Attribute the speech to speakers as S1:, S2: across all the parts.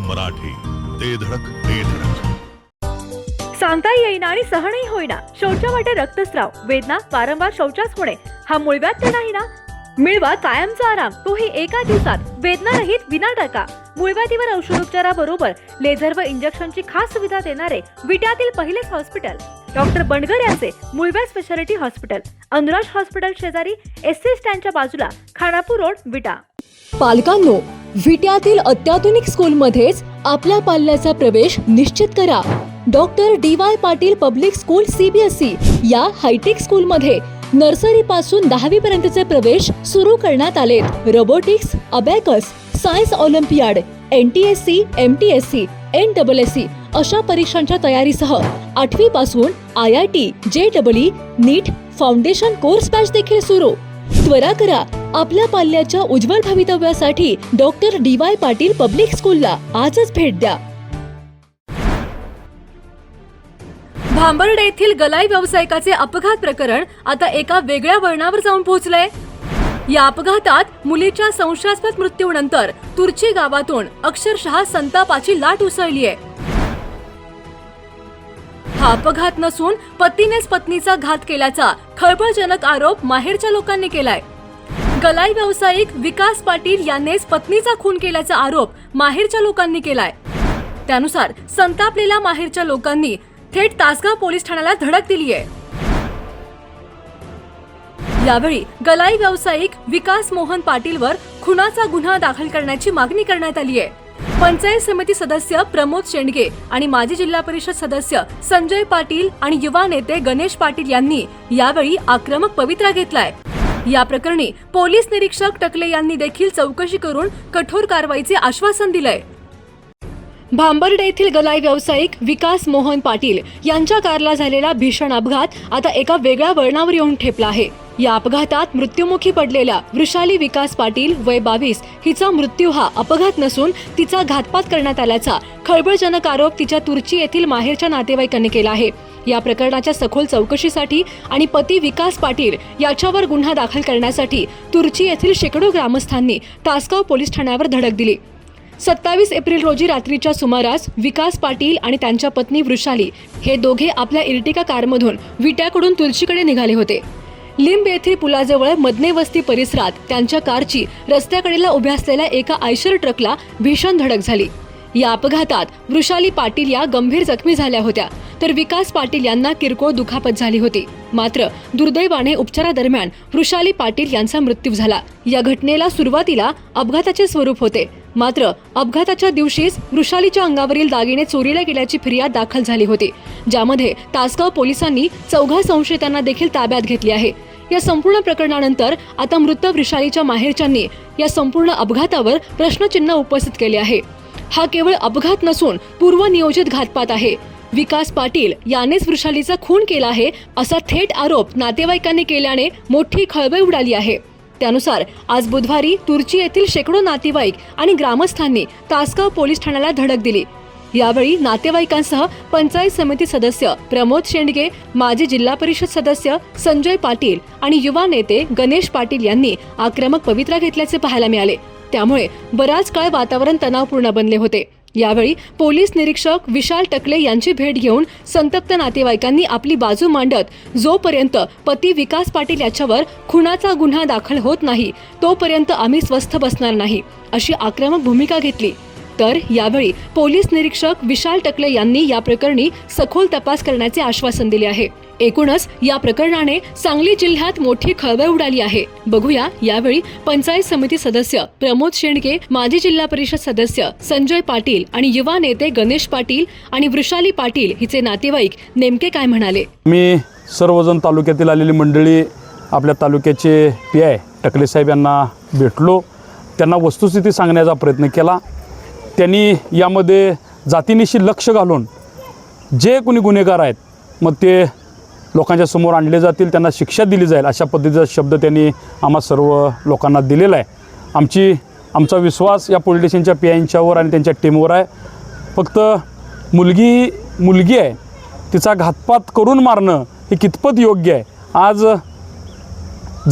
S1: मराठी, ते धडक ते धडक.
S2: सांगता येईना आणि सहनही होईना, शौचा वाटे रक्तस्राव, वेदना, वारंवार शौचास होणे हा मूळव्याध तर नाही ना? मिळवा कायमचा आराम, तोही एका दिवसात, वेदना रहित विना टाका. मूळव्याधीवर औषधोपचाराबरोबर लेझर व इंजेक्शनची खास सुविधा देणारे विट्यातील पहिलेच हॉस्पिटल डॉक्टर बंडगर यांचे मूळव्याध स्पेशालिटी हॉस्पिटल, अनुराज हॉस्पिटल शेजारी, एसटी स्टँडच्या बाजूला, खानापूर रोड, विटा.
S3: पालकांनो, विट्यातील अत्याधुनिक स्कूलमध्येच आपल्या पाल्याचा प्रवेश निश्चित करा. Doctor DY Patil public school CBSE या हायटेक स्कूलमध्ये नर्सरी पासून 10वी पर्यंतचे प्रवेश सुरू करण्यात आले. Robotics, abacus, science Olympiad, NTSC, MTSC, NSSC अशा परीक्षांच्या तयारीसह 8वी पासून IIT, JEE, नीट, फाउंडेशन कोर्स बॅच देखील सुरू. त्वरा करा, आपल्या पाल्याच्या उज्ज्वल भवितव्यासाठी डॉक्टर DY पाटील पब्लिक स्कूलला आजच भेट द्या.
S2: भांबर्डे येथील गलाई व्यावसायिकाचे अपघात प्रकरण आता एका वेगळ्या वळणावर जाऊन पोहोचलंय. या अपघातात मुलीच्या संशयास्पद मृत्यूनंतर तुर्ची गावातून अक्षरशः संतापाची लाट उसळली आहे. हा अपघात नसून पतीनेच पत्नीचा घात केल्याचा खळबळजनक आरोप माहेरच्या लोकांनी केलाय. गलाई व्यावसायिक विकास पाटील यानेच पत्नीचा खून केल्याचा आरोप माहेरच्या लोकांनी केलाय. त्यानुसार संतापलेल्या माहेरच्या लोकांनी थेट तासगाव पोलीस ठाण्याला धडक दिली आहे. यावेळी गलाई व्यावसायिक विकास मोहन पाटीलवर खुनाचा गुन्हा दाखल करण्याची मागणी करण्यात आली आहे. पंचायत समिती सदस्य प्रमोद शेंडगे आणि माजी जिल्हा परिषद सदस्य संजय पाटील आणि युवा नेते गणेश पाटील यांनी यावेळी आक्रमक पवित्रा घेतलाय. या प्रकरणी पोलीस निरीक्षक टकले यांनी देखील चौकशी करून कठोर कारवाईचे आश्वासन दिलंय. भांबर्डे येथील गलाई व्यावसायिक विकास मोहन पाटील यांच्या कारला झालेला भीषण अपघात आता एका वेगळ्या वळणावर येऊन ठेपला आहे. या अपघातात मृत्युमुखी पडलेल्या वृषाली विकास पाटील वय 22 हिचा मृत्यू हा अपघात नसून तिचा घातपात करण्यात आल्याचा खळबळजनक आरोप तिच्या तुर्ची येथील माहेरच्या नातेवाईकांनी केला आहे. या प्रकरणाच्या सखोल चौकशीसाठी आणि पती विकास पाटील याच्यावर गुन्हा दाखल करण्यासाठी तुर्ची येथील शेकडो ग्रामस्थांनी तासगाव पोलीस ठाण्यावर धडक दिली. 27 एप्रिल रोजी रात्रीच्या सुमारास विकास पाटील आणि त्यांच्या पत्नी वृषाली हे दोघे आपल्या इर्टिका कारमधून विट्याकडून तुर्चीकडे निघाले होते. लिंब येथील पुलाजवळ मदने वस्ती परिसरात त्यांच्या कारची रस्त्याकडेला उभ्या असलेल्या एका आयशर ट्रकला भीषण धडक झाली. या अपघातात वृषाली पाटील या गंभीर जखमी झाल्या होत्या, तर विकास पाटील यांना किरकोळ दुखापत झाली होती. मात्र दुर्दैवाने उपचारादरम्यान वृषाली पाटील यांचा मृत्यू झाला. या घटनेला सुरुवातीला अपघाताचे स्वरूप होते, मात्र अपघाताच्या दिवशीच वृषालीच्या अंगावरील दागिने चोरीला गेल्याची फिर्याद दाखल झाली होती, ज्यामध्ये तासगाव पोलिसांनी 4 संशयितांना देखील ताब्यात घेतले आहे. या संपूर्ण प्रकरणानंतर आता मृत वृषालीच्या माहेरच्यांनी या संपूर्ण अपघातावर प्रश्नचिन्ह उपस्थित केले आहे. हा केवळ अपघात नसून पूर्वनियोजित घातपात आहे. विकास पाटील यानेच वृषालीचा खून केला आहे असा थेट आरोप नातेवाईकांनी केल्याने मोठी खळबळ उडाली आहे. त्यानुसार आज बुधवारी तुर्ची येथील शेकडो नातेवाईक आणि ग्रामस्थांनी तासगाव पोलीस ठाण्याला धडक दिली. यावेळी नातेवाईकांसह पंचायत समिती सदस्य प्रमोद शेंडगे, माजी जिल्हा परिषद सदस्य संजय पाटील आणि युवा नेते गणेश पाटील यांनी आक्रमक पवित्रा घेतल्याचे पाहायला मिळाले. त्यामुळे बराच काळ वातावरण तणावपूर्ण बनले होते. यावेळी पोलीस निरीक्षक विशाल टकले यांची भेट घेऊन संतप्त नातेवाईकांनी आपली बाजू मांडत जोपर्यंत पती विकास पाटील याच्यावर खुनाचा गुन्हा दाखल होत नाही तोपर्यंत आम्ही स्वस्थ बसणार नाही अशी आक्रमक भूमिका घेतली. तर यावेळी पोलीस निरीक्षक विशाल टकले यांनी या प्रकरणी सखोल तपास करण्याचे आश्वासन दिले आहे. एकूणच या प्रकरणाने सांगली जिल्ह्यात मोठी खळबळ उडाली आहे. बघूया यावेळी पंचायत समिती सदस्य प्रमोद शेंडगे, माजी जिल्हा परिषद सदस्य संजय पाटील आणि युवा नेते गणेश पाटील आणि वृषाली पाटील हिचे नातेवाईक नेमके काय म्हणाले.
S4: मी सर्वजण तालुक्यातील आलेली मंडळी, आपल्या तालुक्याचे PI टकले साहेब यांना भेटलो. त्यांना वस्तुस्थिती सांगण्याचा प्रयत्न केला. त्यांनी यामध्ये जातीनिशी लक्ष घालून जे कोणी गुन्हेगार आहेत मग ते लोकांच्या समोर आणले जातील, त्यांना शिक्षा दिली जाईल अशा पद्धतीचा शब्द त्यांनी आम्हा सर्व लोकांना दिलेला आहे. आमचा विश्वास या पोलीस स्टेशनच्या PIंच्यावर आणि त्यांच्या टीमवर आहे. फक्त मुलगी आहे, तिचा घातपात करून मारणं हे कितपत योग्य आहे. आज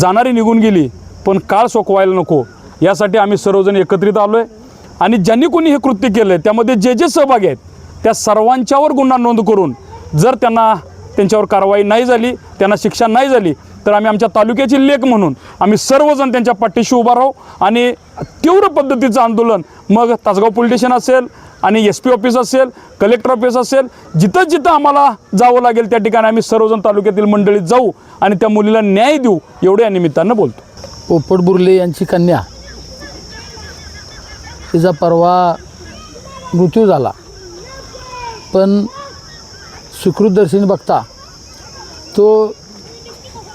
S4: जाणारी निघून गेली, पण काळ सोकवायला नको यासाठी आम्ही सर्वजण एकत्रित आलो आहे. आणि ज्यांनी कोणी हे कृत्य केलं आहे त्यामध्ये जे जे सहभागी आहेत त्या सर्वांच्यावर गुन्हा नोंद करून जर त्यांच्यावर कारवाई नाही झाली, त्यांना शिक्षा नाही झाली, तर आम्ही आमच्या तालुक्याची लेक म्हणून आम्ही सर्वजण त्यांच्या पाठीशी उभा राहू आणि तीव्र पद्धतीचं आंदोलन मग तासगाव पोलीस स्टेशन असेल आणि SP ऑफिस असेल, कलेक्टर ऑफिस असेल, जिथं जिथं आम्हाला जावं लागेल त्या ठिकाणी आम्ही सर्वजण तालुक्यातील मंडळीत जाऊ आणि त्या मुलीला न्याय देऊ एवढे या निमित्तानं बोलतो.
S5: पोपट बुर्ले यांची कन्या, तिचा परवा मृत्यू झाला, पण सुकृतदर्शनी बघता तो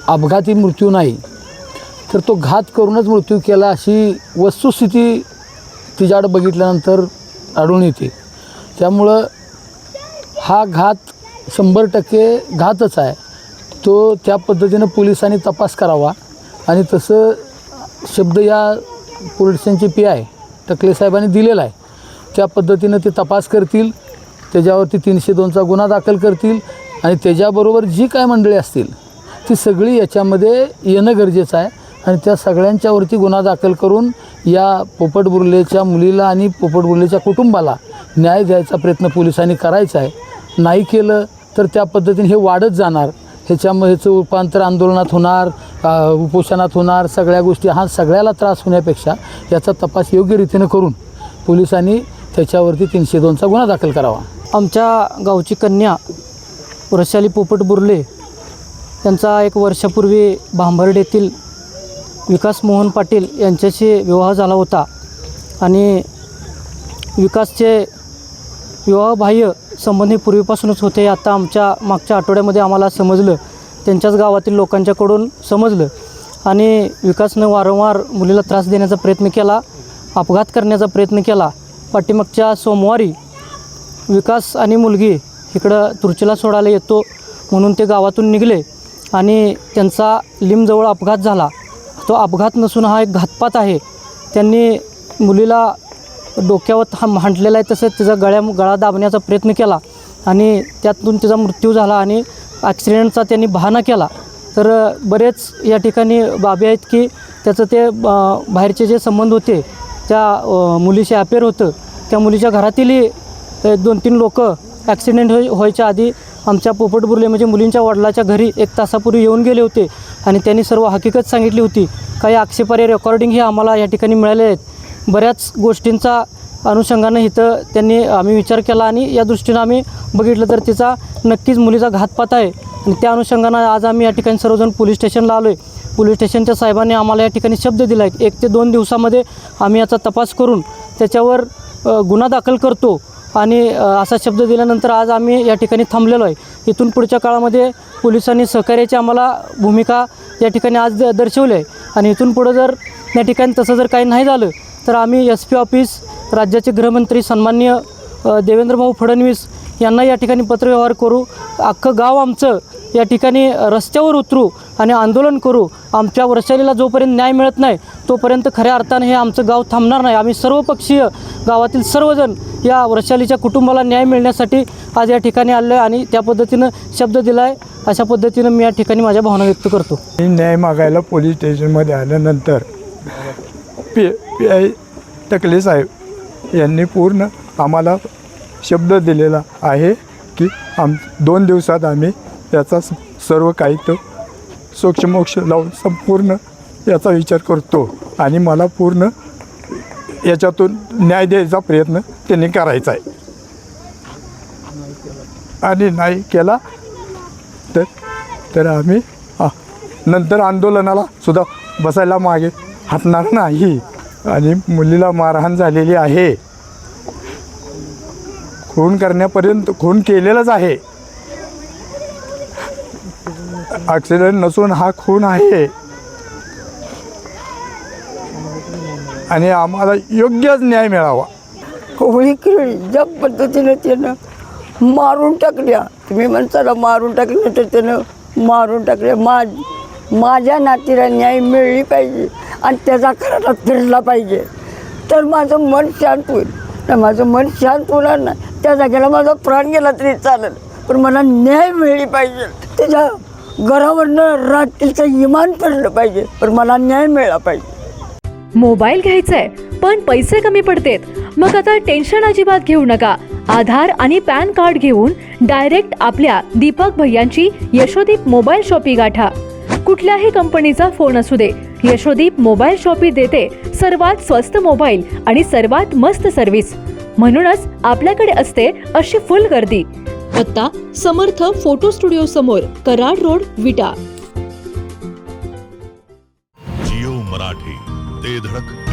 S5: अपघाती मृत्यू नाही तर तो घात करूनच मृत्यू केला अशी वस्तुस्थिती तिच्याकडे बघितल्यानंतर आढळून येते. त्यामुळं हा घात 100% घातच आहे. तो त्या पद्धतीनं पोलिसांनी तपास करावा आणि तसं शब्द या पोलीस स्टेशनचे PI टकले साहेबांनी दिलेला आहे. त्या पद्धतीनं ते तपास करतील, त्याच्यावरती 302चा गुन्हा दाखल करतील आणि त्याच्याबरोबर जी काय मंडळी असतील ती सगळी याच्यामध्ये येणं गरजेचं आहे आणि त्या सगळ्यांच्यावरती गुन्हा दाखल करून या पोपट बुर्लेच्या मुलीला आणि पोपट बुर्लेच्या कुटुंबाला न्याय द्यायचा प्रयत्न पोलिसांनी करायचा आहे. नाही केलं तर त्या पद्धतीने हे वाढत जाणार. ह्याचं रूपांतर आंदोलनात होणार, उपोषणात होणार, सगळ्या गोष्टी. हा सगळ्याला त्रास होण्यापेक्षा याचा तपास योग्य रीतीनं करून पोलिसांनी त्याच्यावरती 302चा गुन्हा दाखल करावा.
S6: आमच्या गावची कन्या वृषाली पोपट बुर्ले यांचा 1 वर्षापूर्वी भांबर्डेतील विकास मोहन पाटील यांच्याशी विवाह झाला होता आणि विकासचे विवाहबाह्य संबंध पूर्वीपासूनच होते. आता आमच्या मागच्या आठवड्यामध्ये आम्हाला समजलं, त्यांच्याच गावातील लोकांच्याकडून समजलं आणि विकासनं वारंवार मुलीला त्रास देण्याचा प्रयत्न केला, अपघात करण्याचा प्रयत्न केला. पाठीमागच्या सोमवारी विकास आणि मुलगी इकडं तुर्चीला सोडायला येतो म्हणून ते गावातून निघले आणि त्यांचा लिमजवळ अपघात झाला. तो अपघात नसून हा एक घातपात आहे. त्यांनी मुलीला डोक्यावर हांटलेला आहे, तसंच तिचा गळा दाबण्याचा प्रयत्न केला आणि त्यातून तिचा मृत्यू झाला आणि ॲक्सिडेंटचा त्यांनी बहाणा केला. तर बरेच या ठिकाणी बाबी आहेत की त्याचं ते बाहेरचे जे संबंध होते त्या मुलीशी अफेअर होतं. त्या मुलीच्या घरातीलही 2-3 लोक ॲक्सिडेंट व्हायच्या आधी आमच्या पोपट बुर्ले म्हणजे मुलींच्या वडिलाच्या घरी 1 तासापूर्वी येऊन गेले होते आणि त्यांनी सर्व हकीकत सांगितली होती. काही आक्षेपार्ह रेकॉर्डिंग हे आम्हाला या ठिकाणी मिळाले आहेत. बऱ्याच गोष्टींचा अनुषंगानं इथं आम्ही विचार केला आणि या दृष्टीनं आम्ही बघितलं तर तिचा नक्कीच मुलीचा घातपात आहे आणि त्या अनुषंगानं आज आम्ही या ठिकाणी सर्वजण पोलीस स्टेशनला आलो आहे. पोलीस स्टेशनच्या साहेबांनी आम्हाला या ठिकाणी शब्द दिला आहे 1 ते 2 दिवसामध्ये आम्ही याचा तपास करून त्याच्यावर गुन्हा दाखल करतो आणि असा शब्द दिल्यानंतर आज आम्ही या ठिकाणी थांबलेलो आहे. इथून पुढच्या काळामध्ये पोलिसांनी सहकार्याची आम्हाला भूमिका या ठिकाणी आज दर्शवली आहे आणि इथून पुढं जर या ठिकाणी तसं जर काही नाही झालं तर आम्ही SP ऑफिस, राज्याचे गृहमंत्री सन्माननीय देवेंद्रभाऊ फडणवीस यांना या ठिकाणी पत्रव्यवहार करू. अख्खं गाव आमचं या ठिकाणी रस्त्यावर उतरू आणि आंदोलन करू. आमच्या वृषालीला जोपर्यंत न्याय मिळत नाही तोपर्यंत खऱ्या अर्थाने हे आमचं गाव थांबणार नाही. आम्ही सर्वपक्षीय गावातील सर्वजण या वृषालीच्या कुटुंबाला न्याय मिळण्यासाठी आज या ठिकाणी आलो आहे आणि त्या पद्धतीनं शब्द दिला आहे. अशा पद्धतीनं मी या ठिकाणी माझ्या भावना व्यक्त करतो.
S7: न्याय मागायला पोलीस स्टेशनमध्ये आल्यानंतर PI टकले साहेब यांनी पूर्ण आम्हाला शब्द दिलेला आहे की 2 दिवसात आम्ही याचा सर्व काही तो सोक्षमोक्ष लावून संपूर्ण याचा विचार करतो आणि मला पूर्ण याच्यातून न्याय द्यायचा प्रयत्न त्यांनी करायचा आहे आणि नाही केला तर आम्ही नंतर आंदोलनाला सुद्धा बसायला मागे हटणार नाही. आणि मुलीला मारहाण झालेली आहे, खून करण्यापर्यंत खून केलेलाच आहे. ॲक्सिडेंट नसून हा खून आहे आणि आम्हाला योग्यच न्याय मिळावा.
S8: होळी खेळली ज्या पद्धतीनं त्यानं मारून टाकल्या, तुम्ही म्हणताला मारून टाकलं तर त्यानं मारून टाकल्या. माझ्या नातीला न्याय मिळली पाहिजे आणि त्याचा खरा फिरला पाहिजे तर माझं मन शांत होईल. तर माझं मन शांत होणार नाही, त्या जागेला माझा प्राण गेला तरी चालेल, पण मला न्याय मिळली पाहिजे. त्याच्या घरावरनं रात्रीचं इमान फिरलं पाहिजे, पण मला न्याय मिळाला पाहिजे.
S2: मोबाईल घ्यायचाय पण पैसे कमी पडतेत मग आता टेन्शन अजिबात घेऊ नका. आधार आणि पॅन कार्ड घेऊन डायरेक्ट आपल्या दीपक भैयांची यशोदीप मोबाईल शॉपी गाठा. कुठल्याही कंपनीचा फोन असू दे, यशोदीप मोबाईल शॉपी देते सर्वात स्वस्त मोबाईल आणि सर्वात मस्त सर्व्हिस. म्हणूनच आपल्याकडे असते अशी फुल गर्दी.
S3: पत्ता समर्थ फोटो स्टुडिओ समोर, कराड रोड, विटा.
S1: जिओ मराठी, ते धडक